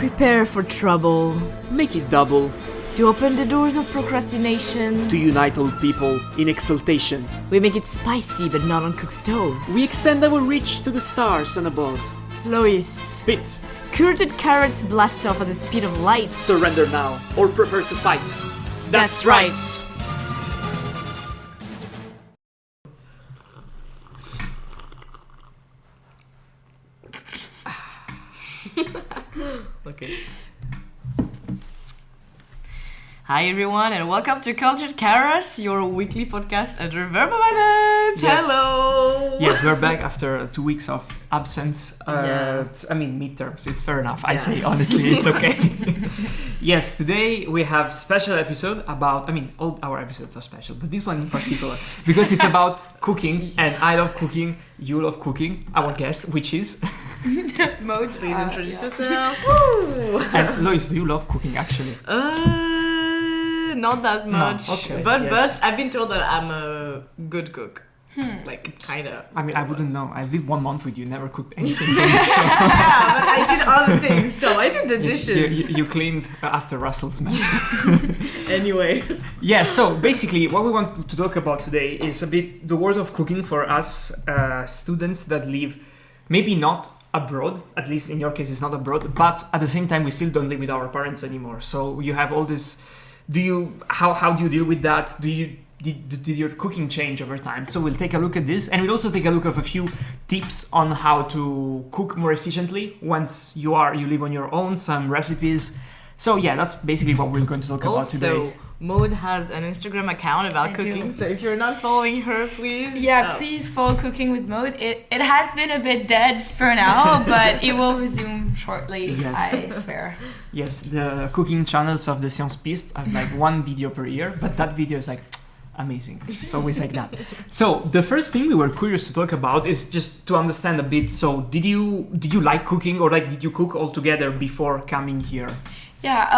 Prepare for trouble. Make it double. To open the doors of procrastination. To unite all people in exultation. We make it spicy but not on cooked stoves. We extend our reach to the stars and above. Lois. Bit. Cultred carrots blast off at the speed of light. Surrender now, or prepare to fight. That's right. Okay. Hi everyone and welcome to Cultured Carrots, your weekly podcast under Verb Minute. Yes. Hello. Yes, we're back after 2 weeks of absence. Yeah. Midterms. It's fair enough. I say honestly, it's okay. Yes, today we have special episode about. All our episodes are special, but this one in particular because it's about cooking, and I love cooking. You love cooking. Our guest, which is. Maud, please introduce yourself. And Lois, do you love cooking actually? Not that much. No, okay, but yes. I've been told that I'm a good cook. Like kinda. I wouldn't know. I lived 1 month with you, never cooked anything for me. So. Yeah, but I did other things too. I did the Yes, dishes. you cleaned after Russell's mess. Anyway. Yeah, so basically what we want to talk about today is a bit the world of cooking for us students that live maybe not abroad, at least in your case it's not abroad, but at the same time we still don't live with our parents anymore. So you have all this, how do you deal with that? Did your cooking change over time? So we'll take a look at this, and we'll also take a look at a few tips on how to cook more efficiently once you live on your own, some recipes. So yeah, that's basically what we're going to talk about today. Also, Maud has an Instagram account about cooking, so if you're not following her, please. Please follow Cooking with Maud. It has been a bit dead for now, but it will resume shortly, Yes. I swear. Yes, the cooking channels of the Science Piste have like 1 video per year, but that video is like amazing. It's always like that. So the first thing we were curious to talk about is just to understand a bit. So did you like cooking, or like did you cook altogether before coming here? Yeah,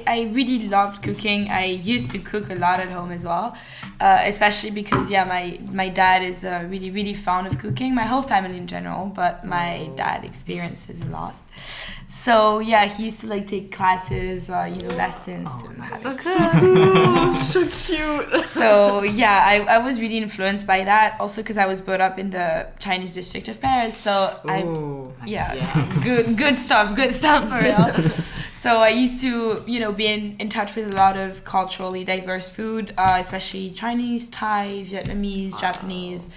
I really loved cooking. I used to cook a lot at home as well, especially because, my dad is really, really fond of cooking. My whole family in general, but my dad experiences a lot. So, yeah, he used to, take classes, lessons to how to cook. So cute. So, yeah, I was really influenced by that. Also because I was brought up in the Chinese district of Paris. So, good stuff for real. So I used to, be in touch with a lot of culturally diverse food, especially Chinese, Thai, Vietnamese, Japanese,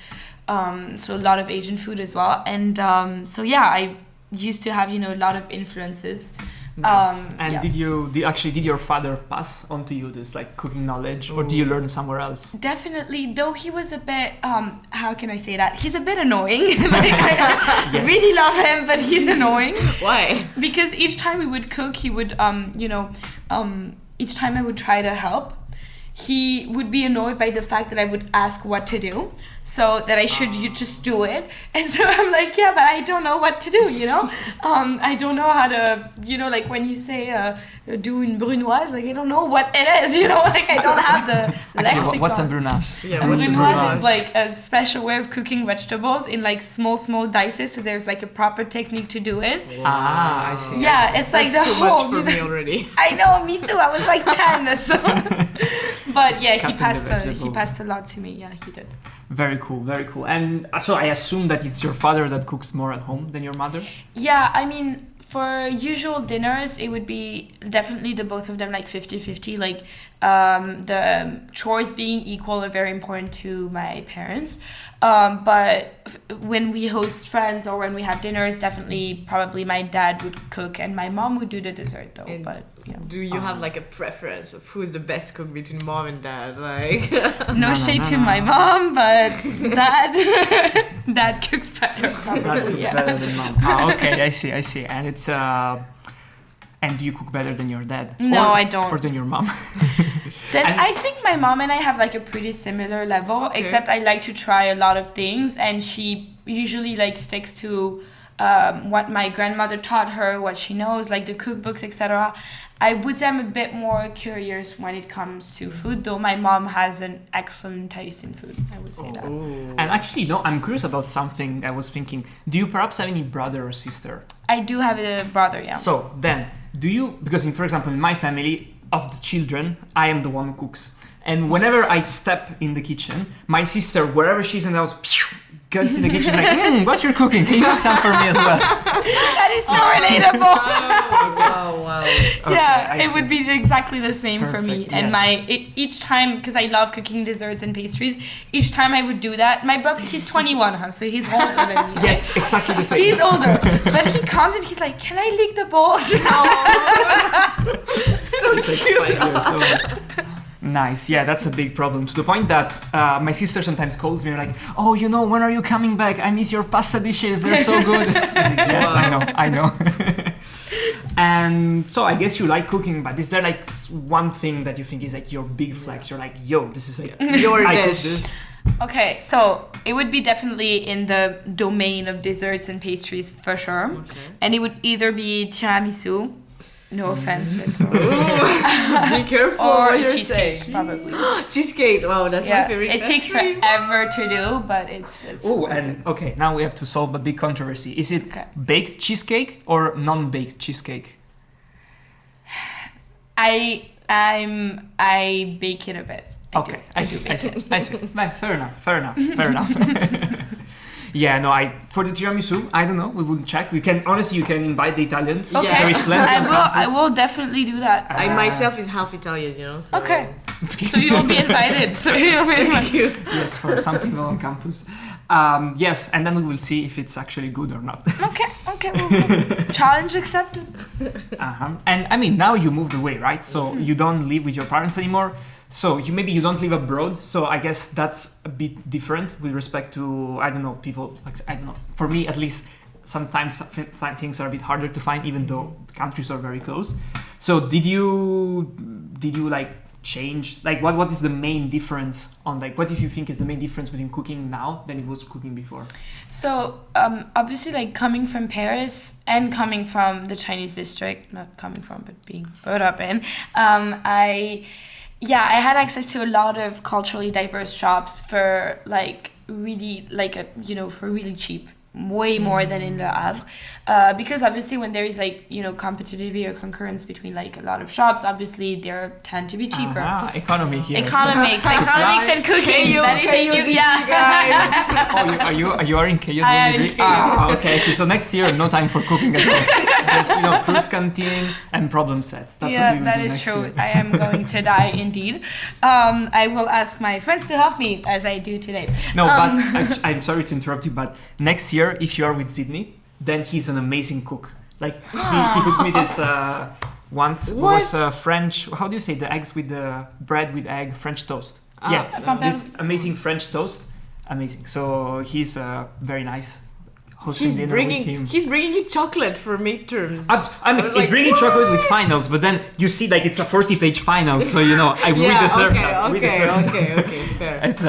so a lot of Asian food as well. And I used to have, a lot of influences. Nice. Did your father pass on to you this cooking knowledge, or do you learn somewhere else? Definitely, though he was a bit, how can I say that? He's a bit annoying. I really love him, but he's annoying. Why? Because each time we would cook, he would, each time I would try to help, he would be annoyed by the fact that I would ask what to do, so that I should just do it. And so I'm like, yeah, but I don't know what to do, I don't know how to, when you say do une brunoise, I don't know what it is, I don't have the lexicon. What's a brunaise? Yeah, brunoise is a special way of cooking vegetables in small dices, so there's a proper technique to do it. Wow. I see. Yeah, it's That's the too whole. much for me already. I know, me too. I was 10, so. But yeah, he cutting passed a lot to me. Yeah, he did. Very cool, very cool. And so I assume that it's your father that cooks more at home than your mother? Yeah, for usual dinners, it would be definitely the both of them 50-50. The chores being equal are very important to my parents. But when we host friends or when we have dinners, definitely probably my dad would cook and my mom would do the dessert though. Do you have a preference of who's the best cook between mom and dad? No shade to my mom, but dad cooks better. Dad cooks better than mom. Okay, I see. And it's and do you cook better than your dad? No, I don't. Or than your mom? I think my mom and I have a pretty similar level, except I like to try a lot of things, and she usually sticks to what my grandmother taught her, what she knows, the cookbooks, etc. I would say I'm a bit more curious when it comes to food, though my mom has an excellent taste in food, I would say that. And actually, no, I'm curious about something I was thinking. Do you perhaps have any brother or sister? I do have a brother, yeah. So then, do you, because for example, in my family, of the children, I am the one who cooks. And whenever I step in the kitchen, my sister, wherever she's in the house, gets in the kitchen like, what you're cooking? Can you cook some for me as well? That is so relatable. Wow. Yeah, Okay, it would be exactly the same for me. Perfect, And yes. each time, because I love cooking desserts and pastries, each time I would do that. My brother, he's 21, huh? So he's older than me. Yes, exactly the same. He's older, but he comes and he's like, "Can I lick the balls?" It's like 5 years old. Nice, yeah, that's a big problem. To the point that my sister sometimes calls me like, "Oh, when are you coming back? I miss your pasta dishes. They're so good." I'm like, yes, I know. And so I guess you like cooking, but is there like one thing that you think is like your big flex? You're like, "Yo, this is like Your I cook dish. this." Okay, so it would be definitely in the domain of desserts and pastries for sure, and it would either be tiramisu. No offense, but Be careful or what a you're cheesecake, saying. probably. Cheesecakes. Wow, that's my favorite. It takes pastry. forever to do, but it's Oh, and okay, now we have to solve a big controversy. Is it Okay. baked cheesecake or non-baked cheesecake? I bake it a bit. Okay, I see. Right, fair enough. Yeah, no, for the tiramisu, I don't know. We will check. You can invite the Italians. Okay, There is plenty on I campus. will definitely do that. I myself is half Italian, so. Okay. So you'll be invited. Thank you. Yes, for some people on campus. Yes, and then we will see if it's actually good or not. Okay. Well, challenge accepted. And I mean, now you moved away, right? So you don't live with your parents anymore. So you don't live abroad. So I guess that's a bit different with respect to, I don't know, people. Like, I don't know. For me, at least, sometimes things are a bit harder to find, even though the countries are very close. So did you like change? Like, what is the main difference on like what if you think is the main difference between cooking now than it was cooking before? So obviously, like coming from Paris and coming from the Chinese district, not coming from, but being brought up in, I had access to a lot of culturally diverse shops for like really for really cheap, way more than in Le Havre, because obviously when there is like competitivity or concurrence between like a lot of shops, obviously they tend to be cheaper. Economy here. Economics and cooking. That is a huge, guys. Oh, you are in KU? I am in KU. Okay. So next year, no time for cooking at all. Just cruise canteen and problem sets. That's what we will that do is next true. year. I am going to die indeed. I will ask my friends to help me as I do today. No, but I'm sorry to interrupt you, but next year, if you are with Sydney, then he's an amazing cook. Like he cooked me this once. It was French. How do you say the eggs with the bread with egg French toast? Yes, this amazing French toast. Amazing. So he's very nice. Hosting dinner with him. He's bringing you chocolate for midterms. I mean, he's bringing chocolate with finals, but then you see, like, it's a 40-page final, so we deserve that. Okay, fair. It's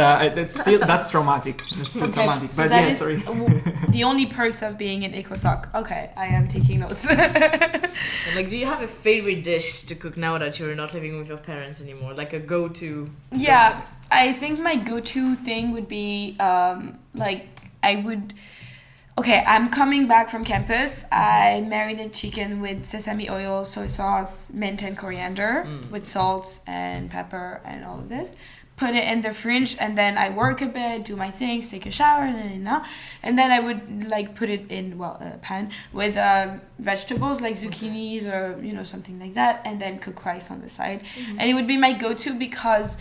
still that's traumatic. It's still traumatic. So But that yeah, is sorry. the only perks of being in EcoSoc. Okay, I am taking notes. And, like, do you have a favorite dish to cook now that you're not living with your parents anymore? Like a go-to? Yeah, I think my go-to thing would be Okay, I'm coming back from campus. I marinated chicken with sesame oil, soy sauce, mint and coriander with salt and pepper and all of this. Put it in the fridge and then I work a bit, do my things, take a shower, and then I would like put it in a pan with vegetables like zucchinis or something like that, and then cook rice on the side. And it would be my go-to because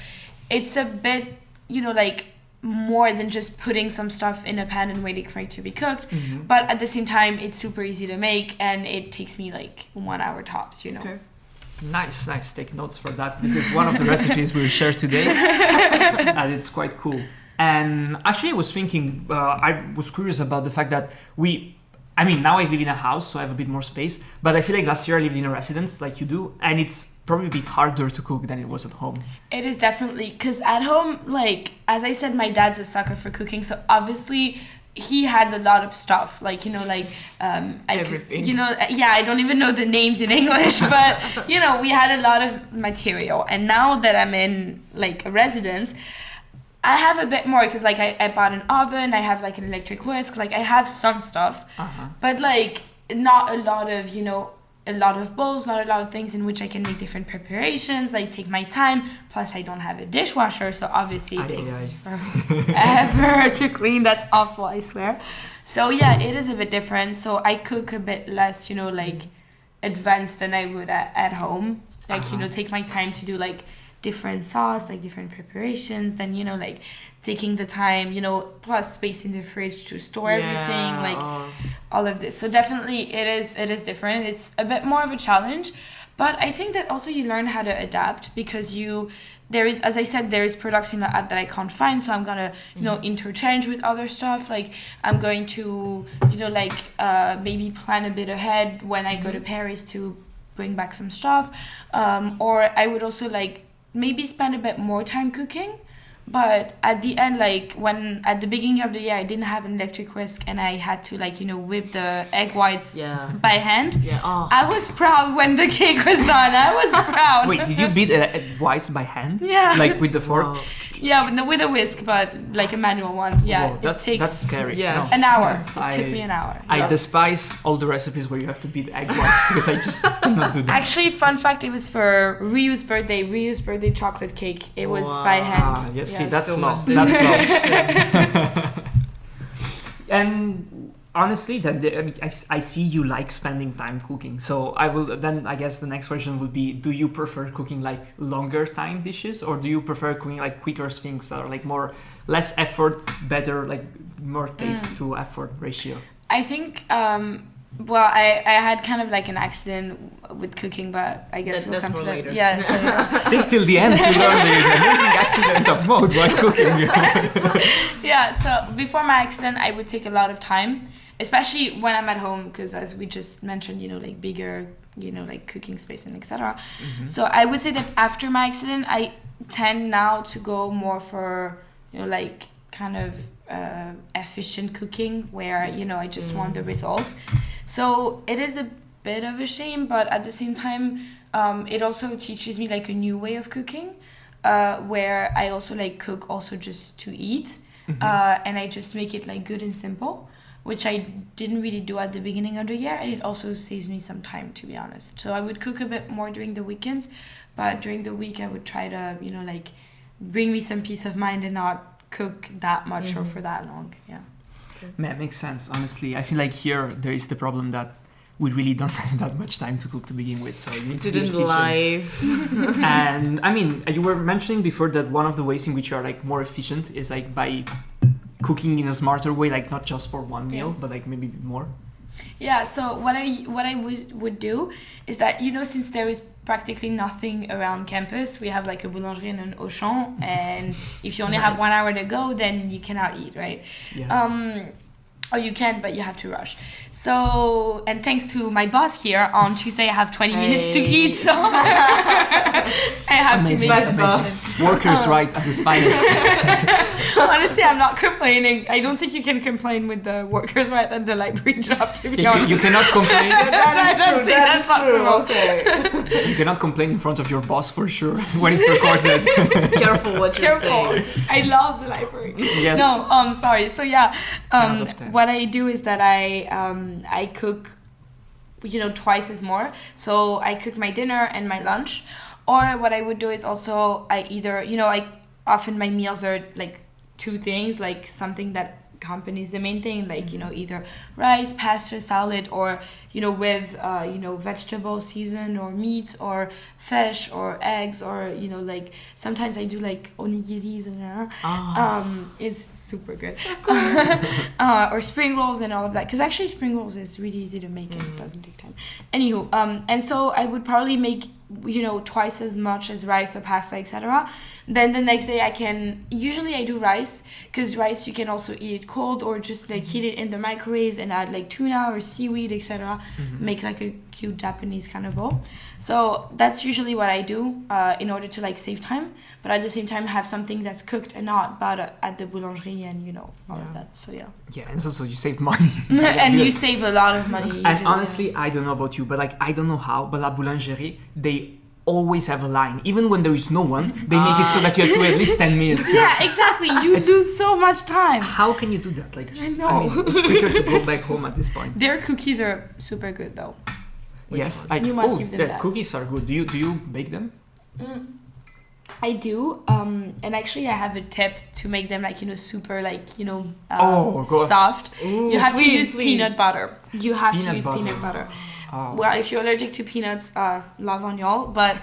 it's a bit like more than just putting some stuff in a pan and waiting for it to be cooked, but at the same time it's super easy to make and it takes me like 1 hour tops. Okay. Nice. Take notes for that. This is one of the recipes we'll share today, and it's quite cool. And actually, I was thinking, I was curious about the fact that now I live in a house, so I have a bit more space. But I feel like last year I lived in a residence, like you do, and it's probably a bit harder to cook than it was at home. It is definitely, because at home, like as I said, my dad's a sucker for cooking, so obviously he had a lot of stuff, everything. I don't even know the names in English, but we had a lot of material. And now that I'm in like a residence, I have a bit more because like I bought an oven, I have like an electric whisk, like I have some stuff, but like not a lot of a lot of bowls, not a lot of things in which I can make different preparations. I take my time. Plus, I don't have a dishwasher, so obviously it takes forever to clean. That's awful, I swear. So yeah, it is a bit different. So I cook a bit less, like advanced than I would at home. Like, take my time to do like different sauce, like different preparations. Then, like taking the time, plus space in the fridge to store everything, like all of this. So definitely it is different. It's a bit more of a challenge, but I think that also you learn how to adapt because there is, as I said, there is products in the app that I can't find, so I'm gonna, interchange with other stuff. Like I'm going to, maybe plan a bit ahead when I go to Paris to bring back some stuff, or I would also like maybe spend a bit more time cooking. But at the end, like when at the beginning of the year I didn't have an electric whisk and I had to whip the egg whites by hand. I was proud when the cake was done. I was proud. Wait, did you beat whites by hand? Yeah. Like with the fork? Wow. Yeah, with a whisk, but like a manual one. Yeah. Whoa, that's scary. Yeah. An hour. I, It took me an hour. I despise all the recipes where you have to beat egg whites because I just cannot do that. Actually, fun fact, it was for Ryu's birthday chocolate cake. It was by hand. Yes, Yeah. see, that's So love. much That's love. And honestly, I see you like spending time cooking. So I guess the next question would be, do you prefer cooking like longer time dishes or do you prefer cooking like quicker things that are like less effort, better, like more taste to effort ratio? I think, I had kind of like an accident with cooking, but I guess we'll That's come for to that. later. Yeah. Stick till the end to learn the amazing accident of mode while cooking. Yeah, so before my accident, I would take a lot of time, especially when I'm at home, because as we just mentioned, like bigger, like cooking space and etc. So I would say that after my accident, I tend now to go more for, like kind of efficient cooking where, I just want the result. So it is a bit of a shame, but at the same time, it also teaches me like a new way of cooking, where I also like cook also just to eat, and I just make it like good and simple, which I didn't really do at the beginning of the year, and it also saves me some time, to be honest. So I would cook a bit more during the weekends, but during the week I would try to, like bring me some peace of mind and not cook that much or for that long. Yeah. That makes sense, honestly. I feel like here there is the problem that we really don't have that much time to cook to begin with. So Student life. And I mean, you were mentioning before that one of the ways in which you are like more efficient is like by cooking in a smarter way, like not just for one meal, but like maybe more. Yeah, so what I would do is that, since there is practically nothing around campus, we have like a boulangerie and an Auchan, and if you only have 1 hour to go, then you cannot eat, right? Yeah. Or you can, but you have to rush. So, and thanks to my boss here, on Tuesday I have 20 minutes to eat, so I have Amazing, to make it amazing. efficient. Workers' right at its finest. Honestly, I'm not complaining. I don't think you can complain with the workers' right at the library job, to be honest. You cannot complain. That's possible. Okay. You cannot complain in front of your boss for sure when it's recorded. Careful what you're saying. I love the library. Yes. No, sorry. So yeah, Out of 10. what I do is that I cook, twice as more. So I cook my dinner and my lunch. Or what I would do is also I either, often my meals are like two things, like something that accompanies the main thing, like either rice, pasta, salad, or with vegetables seasoned, or meat, or fish, or eggs, or like sometimes I do like onigiris and it's super good. Or spring rolls and all of that, because actually spring rolls is really easy to make and it doesn't take time. Anywho, and so I would probably make twice as much as rice or pasta, etc. Then the next day usually I do rice, because rice you can also eat it cold or just like heat it in the microwave and add like tuna or seaweed, etc. Make like a cute Japanese kind of bowl. So that's usually what I do in order to like save time, but at the same time have something that's cooked and not bought at the boulangerie and all of that. So yeah. Yeah, and so you save money. And you save a lot of money. And honestly, I don't know about you, but like I don't know how, but La Boulangerie, they always have a line. Even when there is no one, they make it so that you have to wait at least 10 minutes. Yeah, exactly. You do so much time. How can you do that? Like, I know. mean, it's quicker to go back home at this point. Their cookies are super good though. Yes, one? You must give them the that. cookies are good. Do you bake them? I do, and actually I have a tip to make them like super like Go on. soft. Ooh, You have to please, use please. peanut butter. You have to Peanut use butter. peanut butter. Oh. Well, if you're allergic to peanuts, love on y'all. But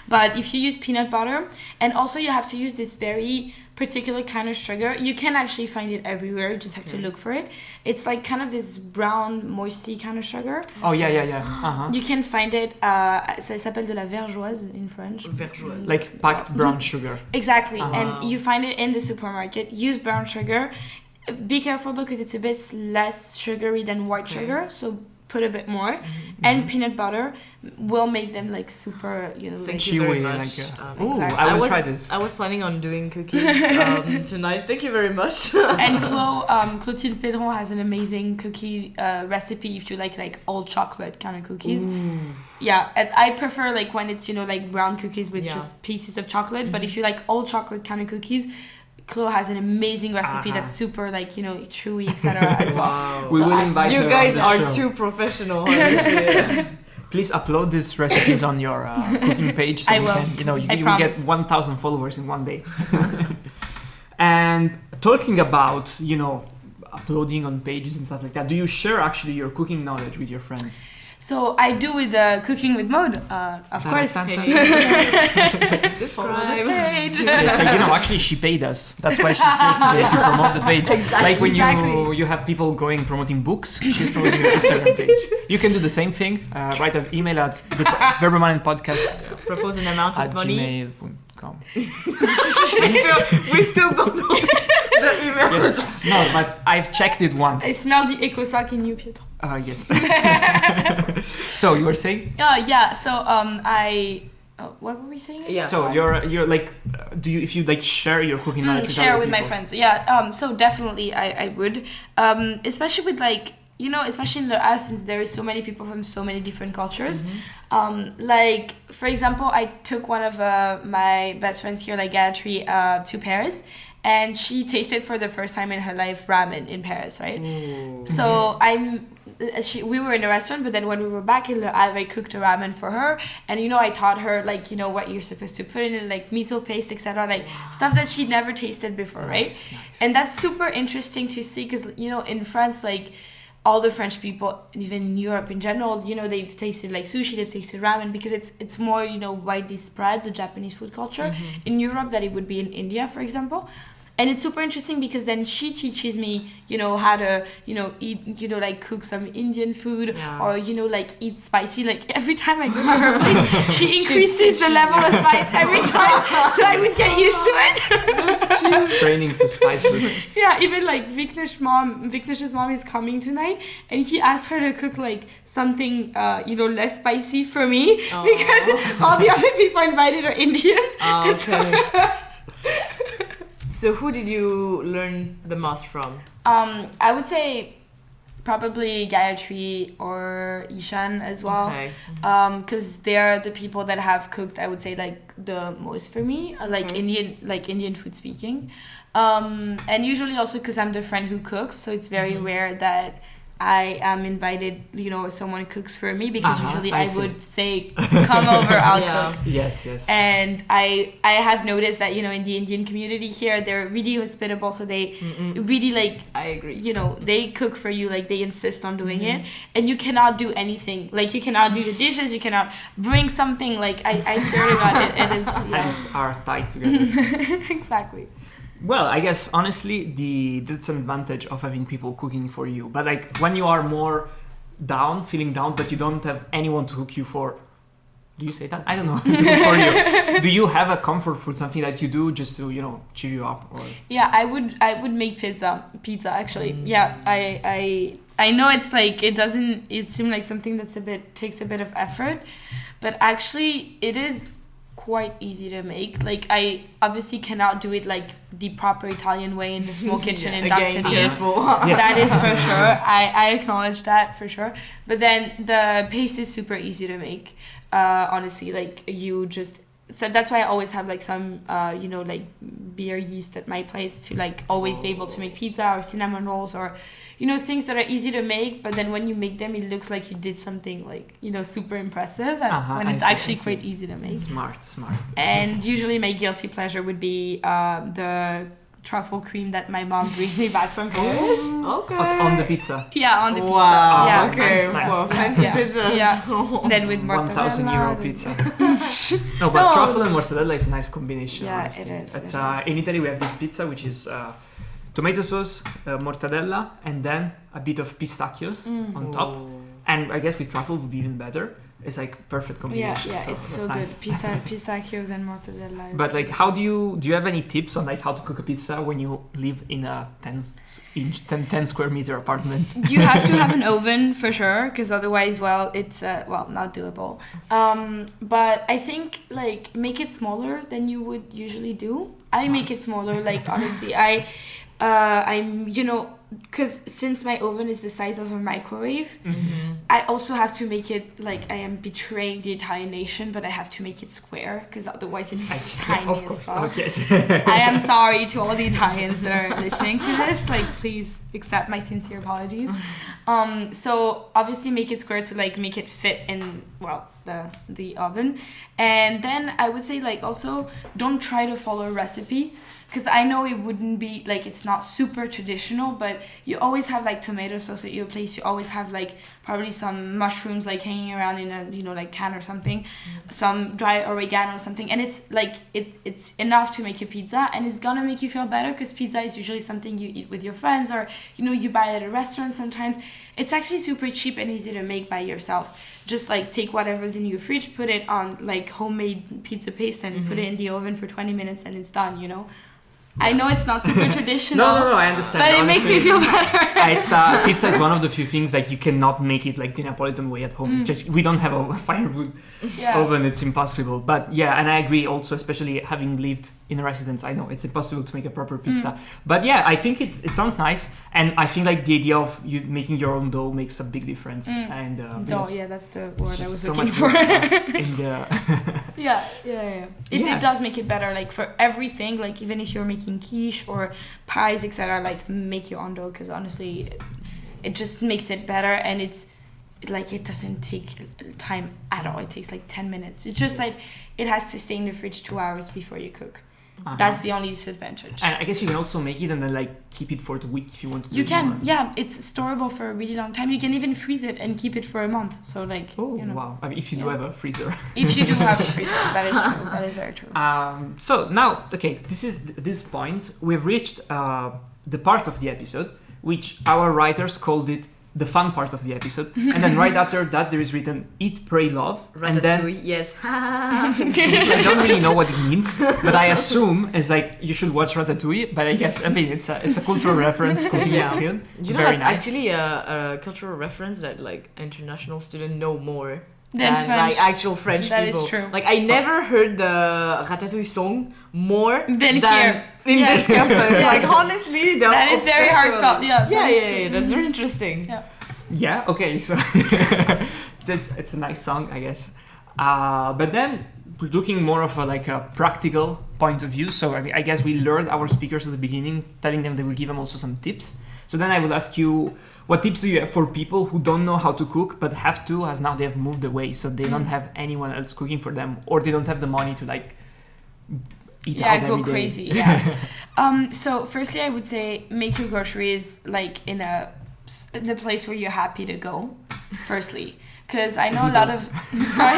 but if you use peanut butter, and also you have to use this very particular kind of sugar. You can actually find it everywhere. You just have to look for it. It's like kind of this brown, moisty kind of sugar. Oh yeah. Uh-huh. You can find it. Ça s'appelle de la vergeoise in French. Vergeoise. Like packed brown sugar. Exactly, Uh-huh. and you find it in the supermarket. Use brown sugar. Be careful though, because it's a bit less sugary than white sugar. So put a bit more, and peanut butter will make them like super, like, Thank you very Chewy, much. like, ooh, exactly. I will try this. I was planning on doing cookies tonight. Thank you very much. And Clotilde Pedron has an amazing cookie recipe if you like all chocolate kind of cookies. Ooh. Yeah, and I prefer like when it's like brown cookies with Yeah. just pieces of chocolate. But if you like all chocolate kind of cookies, Chloe has an amazing recipe that's super like chewy, etc. as well. Wow. We So will ask- invite You her guys on are the show. too professional. Honestly. Please upload these recipes on your cooking page so I we will. can, I you will get promise. 1,000 followers in one day. And talking about, uploading on pages and stuff like that, do you share actually your cooking knowledge with your friends? So I do with Cooking with Mode, of course. Subscribe. Subscribe. Page. Yeah, so actually she paid us. That's why she's here today to promote the page. Like when Exactly. you have people promoting books, she's promoting your Instagram page. You can do the same thing. Write an email at verbermanenpodcast Propose an amount at of money. gmail.com. we still don't know the email. Yes. No, but I've checked it I once. smell the eco sock in you, Pietro. Yes. So you were saying? Yeah. So what were we saying? again? Yeah. So you're like, do you, if you like share your cooking knowledge with share other with my people? friends. Yeah. So definitely I would. Especially with like especially in Le Havre, since there is so many people from so many different cultures. Like for example, I took one of my best friends here, like Gayatri, to Paris. And she tasted for the first time in her life ramen in Paris, right? So we were in a restaurant, but then when we were back in Le Havre, I cooked a ramen for her, and I taught her like what you're supposed to put in it, like miso paste, etc., like stuff that she'd never tasted before, right? Nice. And that's super interesting to see, because in France, like all the French people, even in Europe in general, they've tasted like sushi, they've tasted ramen, because it's more widely spread, the Japanese food culture in Europe, that it would be in India, for example. And it's super interesting because then she teaches me, how to, eat, like cook some Indian food, or, like eat spicy. Like every time I go to her place, she increases the level of spice every time, so I would get used to it. She's training to spices. Yeah, even like Viknesh's mom is coming tonight, and he asked her to cook like something, less spicy for me, because all the other people invited are Indians. Okay. So who did you learn the most from? I would say probably Gayatri or Ishan as well. Okay. Because they're the people that have cooked, I would say, like the most for me, like Indian food speaking. And usually also because I'm the friend who cooks, so it's very rare that I am invited, someone cooks for me, because usually I would say, come over, I'll cook. Yes. And I have noticed that, in the Indian community here, they're really hospitable, so they really like, I agree. they cook for you, like they insist on doing it, and you cannot do anything. Like you cannot do the dishes, you cannot bring something, like I swear to God, it is, Hands are tied together. Exactly. Well, I guess honestly, the disadvantage of having people cooking for you, but like when you are more feeling down, but you don't have anyone to cook you for. Do you say that? I don't know. For you, do you have a comfort food, something that you do just to cheer you up? Or Yeah, I would make pizza actually. Yeah, I know it's like it seems like something that's takes a bit of effort, but actually it is quite easy to make. Like I obviously cannot do it like the proper Italian way in the small kitchen in Duck Again, City. careful. That is for sure. I acknowledge that for sure. But then the paste is super easy to make. Honestly, like you just so that's why I always have like some like beer yeast at my place to like always be able to make pizza or cinnamon rolls or things that are easy to make, but then when you make them it looks like you did something like super impressive when it's actually quite easy to make. Smart. And usually my guilty pleasure would be the truffle cream that my mom brings me back from Paris. Okay. On the pizza. Yeah, on the pizza. Wow. Yeah. Okay. Nice. Wow, fancy Yeah. pizza. Yeah. Then with mortadella. €1,000 pizza. No, but No. truffle and mortadella is a nice combination. Yeah, honestly. it is, It's, it is. In Italy we have this pizza which is tomato sauce, mortadella, and then a bit of pistachios on top. And I guess with truffle would be even better. It's like perfect combination. Yeah, so it's that's so nice. good. Pistachios and mortadella. But like, how do you have any tips on like how to cook a pizza when you live in a 10 square meter apartment? You have to have an oven for sure, because otherwise, it's not doable. But I think like make it smaller than you would usually do. I make it smaller. Like honestly, I'm because since my oven is the size of a microwave, I also have to make it like I am betraying the Italian nation, but I have to make it square because otherwise it's tiny Of as course, fuck. okay. I am sorry to all the Italians that are listening to this. Like, please accept my sincere apologies. So obviously make it square to like make it fit in the oven, and then I would say like also don't try to follow a recipe. Because I know it wouldn't be, like, it's not super traditional, but you always have, like, tomato sauce at your place. You always have, like, probably some mushrooms, like, hanging around in a, like, can or something. Some dry oregano or something. And it's, like, it's enough to make a pizza. And it's gonna make you feel better because pizza is usually something you eat with your friends or, you buy at a restaurant sometimes. It's actually super cheap and easy to make by yourself. Just, like, take whatever's in your fridge, put it on, like, homemade pizza paste and put it in the oven for 20 minutes and it's done, I know it's not super traditional. No, I understand. But it makes me feel better. Pizza is one of the few things like you cannot make it like the Neapolitan way at home. It's just we don't have a firewood oven. It's impossible. But yeah, and I agree also, especially having lived in a residence, I know it's impossible to make a proper pizza. But yeah, I think it sounds nice, and I think like the idea of you making your own dough makes a big difference. And Dough, yeah, that's the word I was so looking much for. good stuff in the Yeah. It does make it better, like for everything, like even if you're making quiche or pies, etc., like make your own dough, because honestly it just makes it better, and it's like it doesn't take time at all. It takes like 10 minutes. It's just like it has to stay in the fridge 2 hours before you cook. That's the only disadvantage. And I guess you can also make it and then like keep it for the week if you want to do You it can, more. yeah, it's storable for a really long time. You can even freeze it and keep it for a month. So like, Wow. I mean, if you do have a freezer. If you do have a freezer, that is true. That is very true. So now, okay, this point, we've reached the part of the episode which our writers called it the fun part of the episode, and then right after that there is written Eat, Pray, Love, and then Ratatouille, yes. I don't really know what it means, but I assume it's like you should watch Ratatouille. But I guess it's a cultural reference, cooking film. You know, Very that's nice. actually a cultural reference that like international students know more Than than French. like actual French That is people. true. Like I never heard the Ratatouille song more Than than here. in Yes. this campus. Yes. Like honestly, That is very heartfelt. Yeah. Yeah, that's very interesting. Yeah. Yeah, okay, so it's a nice song, I guess. But then we're looking more of a practical point of view. So I guess we lured our speakers at the beginning, telling them they will give them also some tips. So then I will ask you, what tips do you have for people who don't know how to cook but have to, as now they have moved away, so they don't have anyone else cooking for them, or they don't have the money to eat out go every day? crazy. Yeah. So firstly, I would say make your groceries like in the place where you're happy to go. Firstly, because I know a lot of sorry.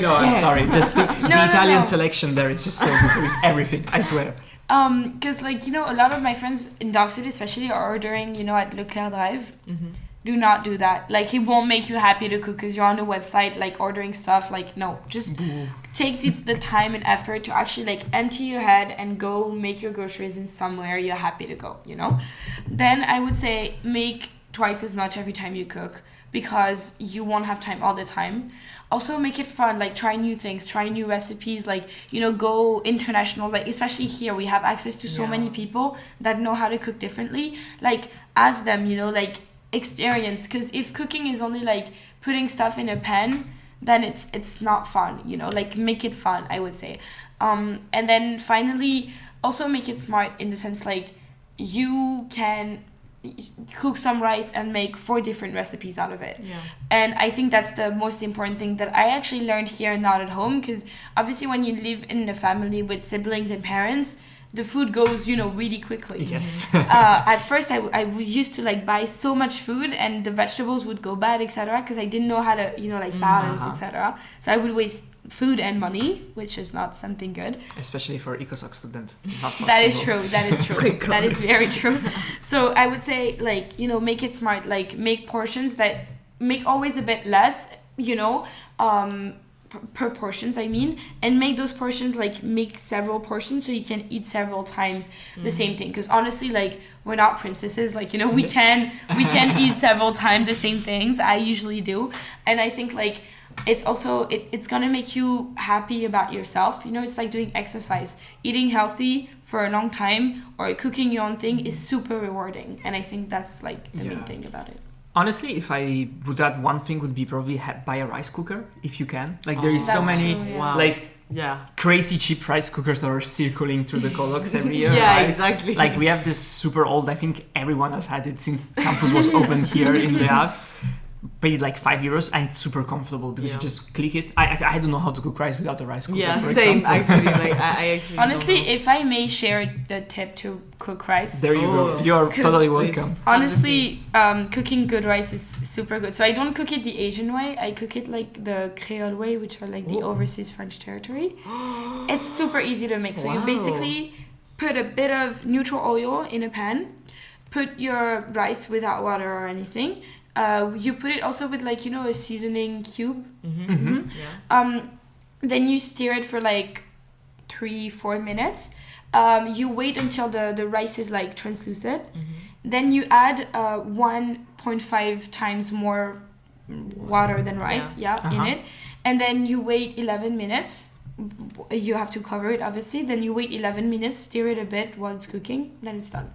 No, I'm sorry. Just the Italian no. selection there is just so good. There is everything, I swear. Because a lot of my friends in Dock City especially are ordering, at Leclerc Drive. Do not do that. Like, it won't make you happy to cook because you're on the website, like, ordering stuff. Like, no, just take the time and effort to actually, like, empty your head and go make your groceries in somewhere you're happy to go, Then I would say make twice as much every time you cook, because you won't have time all the time. Also make it fun, like try new things, try new recipes, like, go international, like especially here we have access to so many people that know how to cook differently. Like ask them, like experience, because if cooking is only like putting stuff in a pan, then it's not fun, you know, like make it fun, I would say. And then finally also make it smart in the sense like you can cook some rice and make 4 different recipes out of it. Yeah. And I think that's the most important thing that I actually learned here, not at home, because obviously when you live in a family with siblings and parents, the food goes, you know, really quickly. Yes. At first I used to like buy so much food and the vegetables would go bad, etc., because I didn't know how to, you know, like balance, etc. So I would waste food and money, which is not something good. Especially for EcoSoc student. Not That is possible. true. That is true. That is very true. So I would say, like, you know, make it smart. Like, make portions that make always a bit less, you know, per portions, I mean, and make those portions, like, make several portions so you can eat several times the same thing. Because honestly, like, we're not princesses. Like, you know, we can eat several times the same things. I usually do. And I think, like, it's also it's gonna make you happy about yourself, you know. It's like doing exercise. Eating healthy for a long time or cooking your own thing is super rewarding, and I think that's like the main thing about it. Honestly, if I would add one thing, would be probably buy a rice cooker if you can. Like there is so That's many true, yeah. Wow. like Yeah. crazy cheap rice cookers that are circling through the Colox every year. Yeah, right? exactly. Like we have this super old. I think everyone has had it since campus was open here in Le Havre. Paid like €5 and it's super comfortable because you just click it. I don't know how to cook rice without a rice cooker. Yeah, for same example. actually. Like I actually Honestly, don't know. if I may share the tip to cook rice. There you go. Oh. You're 'Cause totally please. welcome. Honestly, cooking good rice is super good. So I don't cook it the Asian way. I cook it like the Creole way, which are like the overseas French territory. It's super easy to make. So you Wow. basically put a bit of neutral oil in a pan, put your rice without water or anything. You put it also with like, you know, a seasoning cube. Yeah. Then you stir it for like 3-4 minutes. You wait until the rice is like translucent. Then you add 1.5 times more water than rice, in it. And then you wait 11 minutes. You have to cover it, obviously. Then you wait 11 minutes, stir it a bit while it's cooking. Then it's done.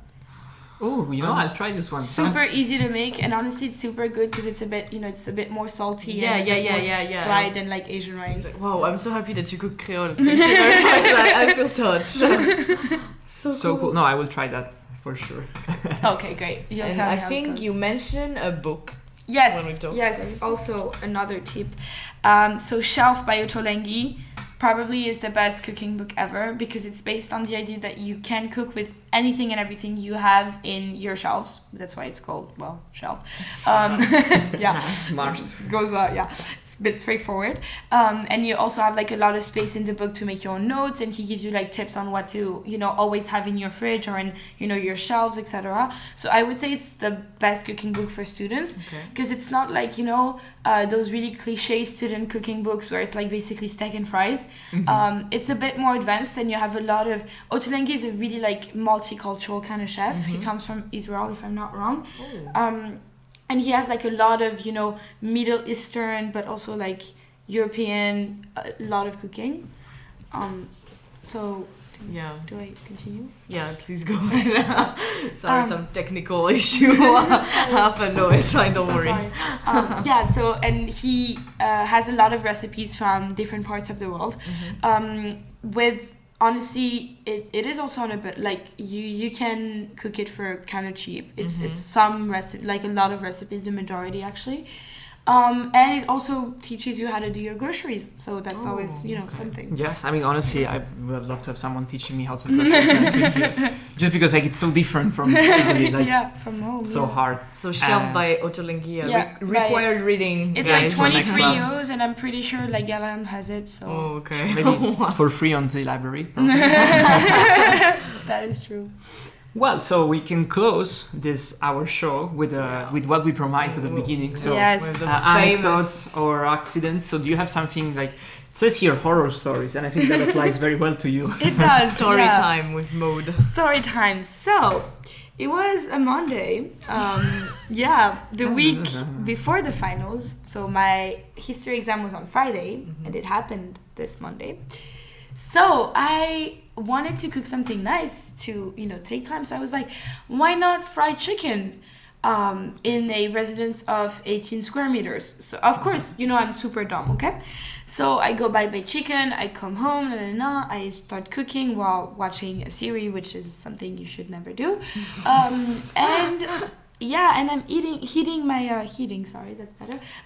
Oh, you know, I'll try this one. Super easy to make, and honestly, it's super good because it's a bit, you know, it's a bit more salty. Yeah, and a bit more yeah. dry than like Asian rice. Like, wow, I'm so happy that you cook Creole. Thank you very much. I feel touched. So cool. No, I will try that for sure. Okay, great. You'll And tell me I how it think goes. you mentioned a book. Yes, when we talk yes. about Also, another tip. So, Shelf by Ottolenghi probably is the best cooking book ever because it's based on the idea that you can cook with anything and everything you have in your shelves. That's why it's called, well, shelf. Yeah. Smart. Goes it's a bit straightforward, and you also have like a lot of space in the book to make your own notes, and he gives you like tips on what to, you know, always have in your fridge or in, you know, your shelves, etc. So I would say it's the best cooking book for students because it's not like, you know, those really cliche student cooking books where it's like basically steak and fries. It's a bit more advanced, and you have a lot of Ottolenghi is a really like multicultural kind of chef. He comes from Israel, if I'm not wrong. And he has like a lot of, you know, Middle Eastern, but also like European, a lot of cooking. So, Yeah. do I continue? Yeah, please go ahead. Sorry, some technical issue happened. No, it's fine, don't worry. Sorry. Yeah, so, and he has a lot of recipes from different parts of the world. With, honestly, it is also on a bit, like, you can cook it for kind of cheap. It's some recipe, like a lot of recipes, the majority actually. And it also teaches you how to do your groceries. So that's always, you know, something. Yes, I mean, honestly, I would have loved to have someone teaching me how to cook. Just because, like, it's so different from Italy. Like, Yeah, from home. so hard. So, Shelf by Ottolenghi, Yeah, required reading. It's Guys, like for next 23 class. euros, and I'm pretty sure like Galan has it. So Oh, okay. Maybe for free on the library. probably. that is true. Well, so we can close this our show with what we promised at the beginning. So Yes. With the anecdotes famous- or accidents. So do you have something like, it says here horror stories, and I think that applies very well to you. It does. Story yeah. time with Maude. Story time. So it was a Monday. The week before the finals. So my history exam was on Friday, and it happened this Monday. So I wanted to cook something nice to, you know, take time. So I was like, why not fried chicken? in a residence of 18 square meters. So of course, I'm super dumb, okay? So I go buy my chicken, I come home, I start cooking while watching a series, which is something you should never do. And I'm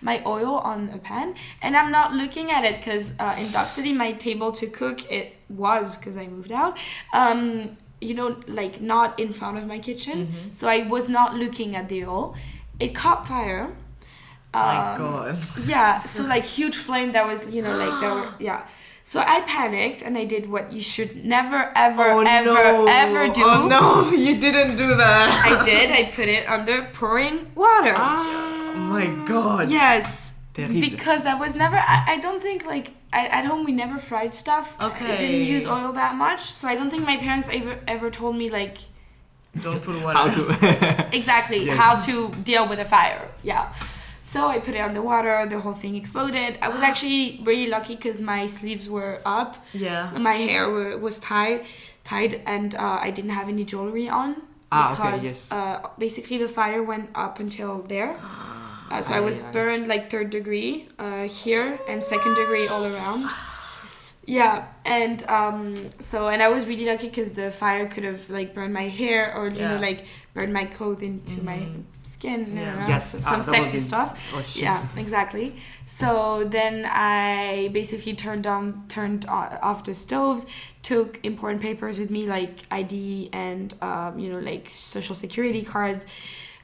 my oil on a pan, and I'm not looking at it because in Dock City, my table to cook, because I moved out, like not in front of my kitchen. So I was not looking at the oil. It caught fire. My God. Yeah, so like huge flame that was, So I panicked and I did what you should never, ever do. Oh no, you didn't do that. I did. I put it under pouring water. Oh my God. Yes. Terrible. Because I was never, I don't think like, at home we never fried stuff. Okay. I didn't use oil that much. So I don't think my parents ever told me like, Don't put water. How to? exactly, Yes. how to deal with a fire. Yeah. So I put it on the water, the whole thing exploded. I was actually really lucky because my sleeves were up. Yeah. My hair was tied, and I didn't have any jewelry on. Okay, Because yes. basically the fire went up until there. So I was burned like 3rd degree here and 2nd degree all around. Yeah, and and I was really lucky because the fire could have like burned my hair or like burned my clothes into my skin. Yeah. Yes, so some that would sexy be- stuff. Oh, shit. Yeah, exactly. So then I basically turned off the stoves, took important papers with me like ID and like social security cards.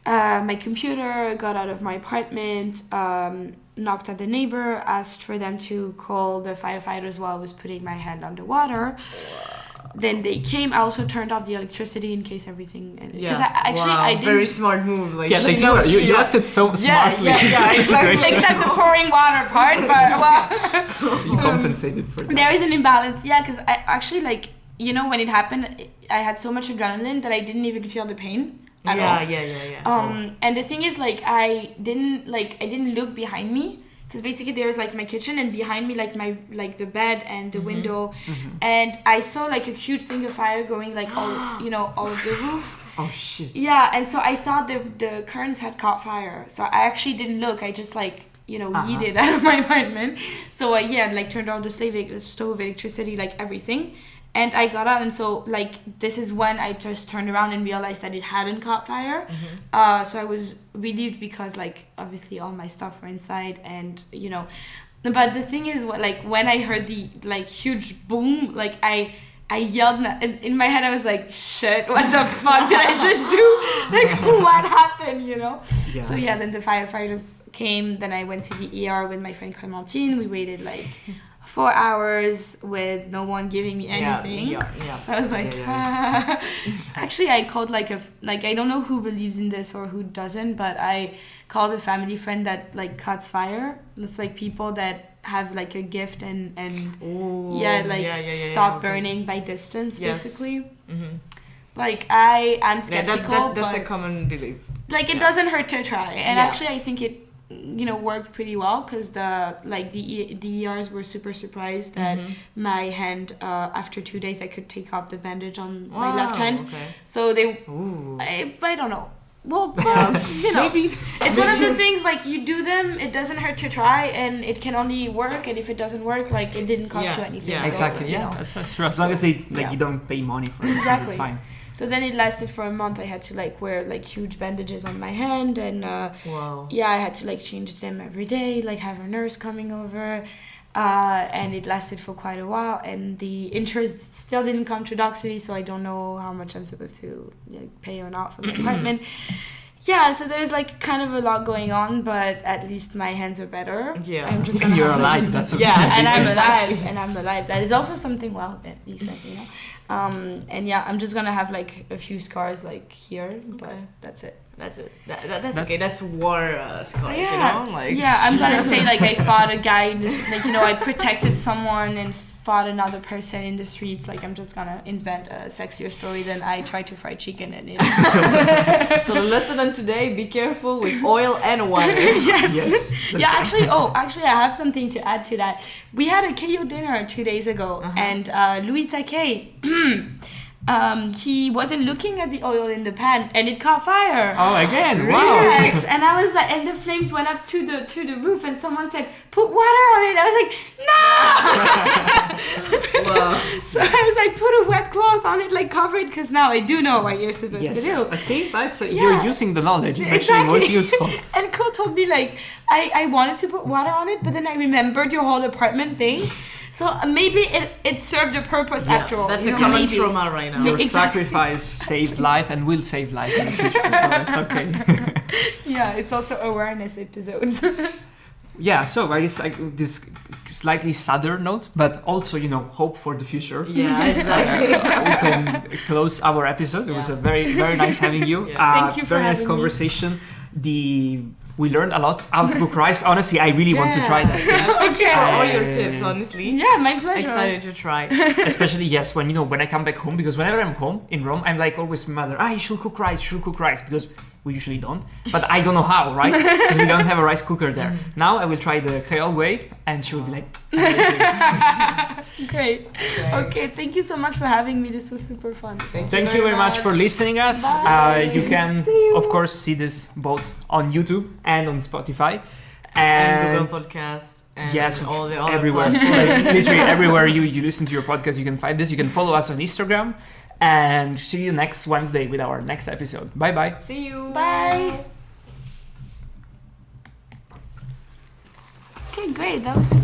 My computer, got out of my apartment, knocked at the neighbor, asked for them to call the firefighters while I was putting my hand underwater. Then they came. I also turned off the electricity in case everything. Because I didn't. Very smart move. Like Yeah, she like knows you she- acted so smartly. yeah, in the exactly. situation. Except the pouring water part, but well. You compensated for that. There is an imbalance, yeah, because I actually when it happened, I had so much adrenaline that I didn't even feel the pain at all. Yeah. And the thing is, like, I didn't look behind me because basically there's like my kitchen and behind me the bed and the window, and I saw like a huge thing of fire going like all all of the roof. Oh shit. Yeah, and so I thought the curtains had caught fire, so I actually didn't look. I just yeeted out of my apartment. So turned on the stove, electricity, like everything. And I got out, and so this is when I just turned around and realized that it hadn't caught fire. So I was relieved because obviously all my stuff were inside, and But the thing is, when I heard the huge boom, I yelled in my head. I was like, "Shit! What the fuck did I just do? What happened?" Yeah. So then the firefighters came. Then I went to the ER with my friend Clementine. We waited 4 hours with no one giving me anything. Yeah. So I was like, actually, I called I don't know who believes in this or who doesn't, but I called a family friend that cuts fire. It's people that have a gift and Ooh, stop okay. burning by distance, Yes. basically. Mm-hmm. I'm skeptical, that's but a common belief. it doesn't hurt to try. And Yeah. actually, I think it worked pretty well because the ERs were super surprised that my hand after 2 days I could take off the bandage on my left hand. Okay. So they Ooh. I don't know. Well, maybe it's one of the things you do them. It doesn't hurt to try, and it can only work. And if it doesn't work, it didn't cost you anything. Yeah. So, Exactly. Yeah. That's true. As long as they yeah. you don't pay money for it, Exactly. it's fine. So then it lasted for a month. I had to wear huge bandages on my hand, and Wow. I had to change them every day, have a nurse coming over, and it lasted for quite a while. And the interest still didn't come to Dock City, so I don't know how much I'm supposed to pay or not for the apartment. Yeah, so there's kind of a lot going on, but at least my hands are better. Yeah. I'm just And gonna you're have alive. That's okay. Yes. and I'm Exactly. alive, and I'm alive. That is also something decent, and I'm just gonna have a few scars here, but Okay. that's it. That's it. That's okay. That's war scars, Yeah, you know? I'm gonna say I fought a guy, in this, I protected someone and fought another person in the streets. I'm just gonna invent a sexier story than I tried to fry chicken and it. So the lesson on today: be careful with oil and water. Yes. Yes. Yeah, actually, I have something to add to that. We had a KO dinner 2 days ago, and Louis Taquet, he wasn't looking at the oil in the pan and it caught fire. Oh, again! Wow! Yes, and I was like, and the flames went up to the roof, and someone said, "Put water on it." I was like, "No!" Wow. So I was like, "Put a wet cloth on it, like cover it," because now I do know what you're supposed Yes. to do. See, that's Yeah. you're using the knowledge. It's actually most useful. And Cole told me like I wanted to put water on it, but then I remembered your whole apartment thing. So maybe it served a purpose after all. That's you a know, common maybe. trauma right now. Your Exactly. sacrifice saved life and will save life in the future, so it's okay. Yeah, it's also awareness episodes. Yeah, so I guess this slightly sadder note, but also, hope for the future. Yeah, exactly. We can close our episode. It was a very, very nice having you. Yeah. Thank you for very nice having me. conversation. We learned a lot how to cook rice. Honestly, I really want to try that. Thank you for all your Uh, tips, honestly. Yeah, my pleasure. Excited to try. Especially, yes, when I come back home, because whenever I'm home in Rome, I'm like always mother, you should cook rice, because we usually don't. But I don't know how, right? Because we don't have a rice cooker there. Now I will try the Creole way, and she will be like, amazing. Great. Okay, thank you so much for having me. This was super fun. Thank you very much for listening us. Bye. You can, See you. of course, see this both on YouTube and on Spotify. And Google Podcast. And yes, all the other everywhere. platforms. Like, literally everywhere you listen to your podcast, you can find this. You can follow us on Instagram. And see you next Wednesday with our next episode. Bye-bye. See you. Bye. Okay, great. That was super